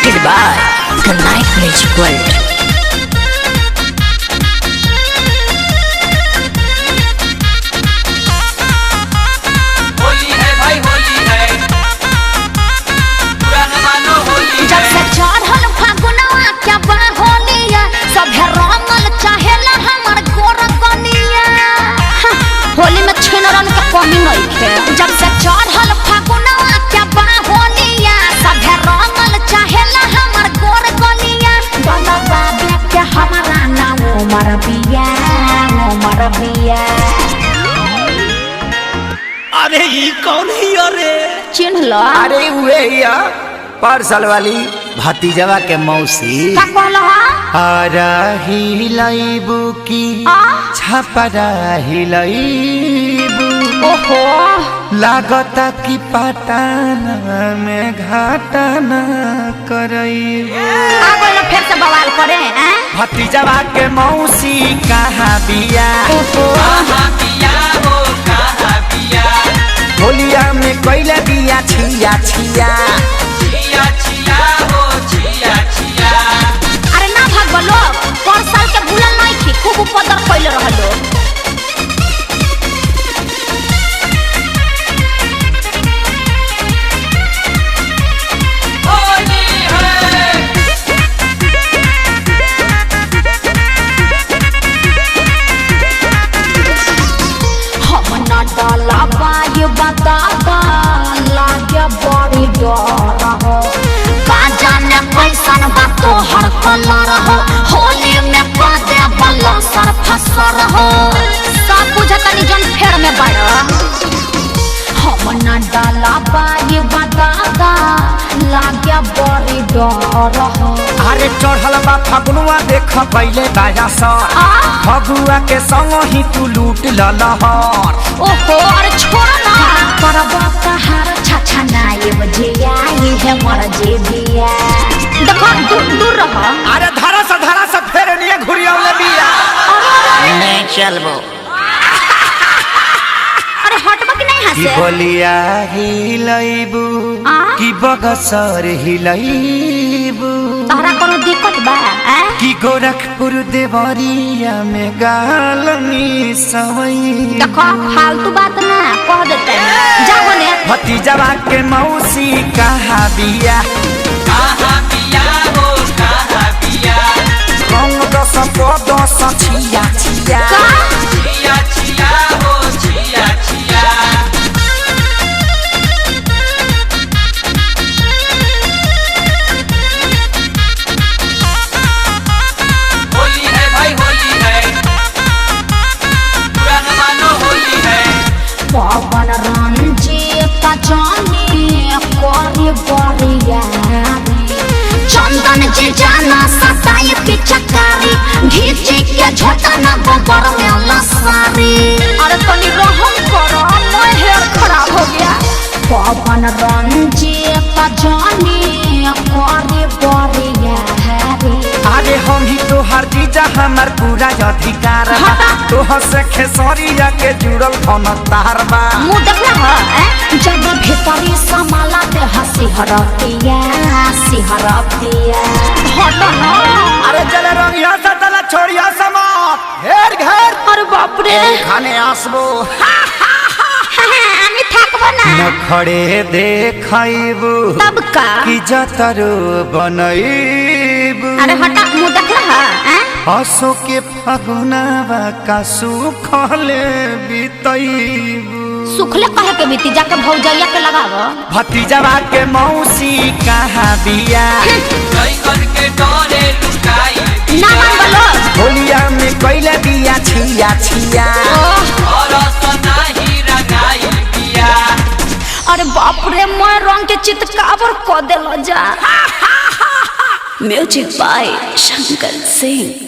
presented by the Night Music World. Holi में छिनरन के कमी नहीं है। जब से चढ़ल फागुनवा क्या बाहोलिया सभे रंगल चाहेला हमर गोर गलिया गला बाबे के हमारा नाम उमर बिया अरे ये कौन है अरे चिन्ह लो अरे हुए या पार्सल वाली भतीजवा के मौसी का कहलो आरा हिलाइबू की छपरा हिलाइबू ओहो लागता की पटाना में घाटाना करइबू आगो ना फिर से बवाल करे हैं भतीजवा के मौसी कहाँ बिया ओहो होलिया में कोइला बिया छिया छिया अरे ना भाग लोग पर साल के भूलल नहीं थी खूब उपद्र कइले रहलो हम ना डाला बाय बताता लागे बड़ी डर हो का जाने कैसन बा तोहर कलर हो होली में पदे बल्ला सर फसर हो सब बुझतनी जन फेर में बड़ा हम ना डाला बाय बताता लागे बड़ी डर हो अरे चढ़ल बा फगुआ देख पहले बाजा सा फगुआ के संग ही तू लूट ललहर ओहो अरे छोड़ ना करबा कहार छछा नाये बजिया ये है मर जे दिया देखो दूर रह अरे धारा से फेर निये घुरियावले बिया नहीं चलबो अरे हटबा कि नहीं की हंसे बोलिया हिलाइबू की बगसर हिलाइबू तहरा कोनो दिक्कत बा की गोरखपुर देवरिया में गालनी सवई देखो फालतू बात ना कह देते जाओ ने भतीजवा के मौसी कहाँ बिया रंग दस दस छिया छिया पवन रंजीत जानी कोरी बरिया चंदन जी जाना सताई पिचकारी घीचे के झटना गोबर में लसारी अरे तनी रहम करो मैं हेयर खराब हो गया पवन रंजीत जानी कोरी बरिया अरे हम ही तोहर जीजा हमार पूरा अधिकार बा तोहर से खेसरिया के जुड़ल कौन तार बा मुँह देखना है जब भीतरी समाला ते हंसी हरतिया हट ना अरे चले रंगिया से तला छोड़िया समात घेर घेर अरे बाप रे खाने आसबो আমি থাকবো না नखड़े देखइबू तब का की जतरो बनइबू अरे हटा मुँह देखना है हसो के फगुनावा का सुखले बितइबू सुखले कहे के बीती जाके भौजैया के लगावो भतीजवा के मौसी कहाँ बिया ना मान बोलो होलिया में कोइला बिया छिया छिया अरे बाप रे मैं रंग के चितकावर को देलो जा म्यूजिक बाय शंकर सिंह।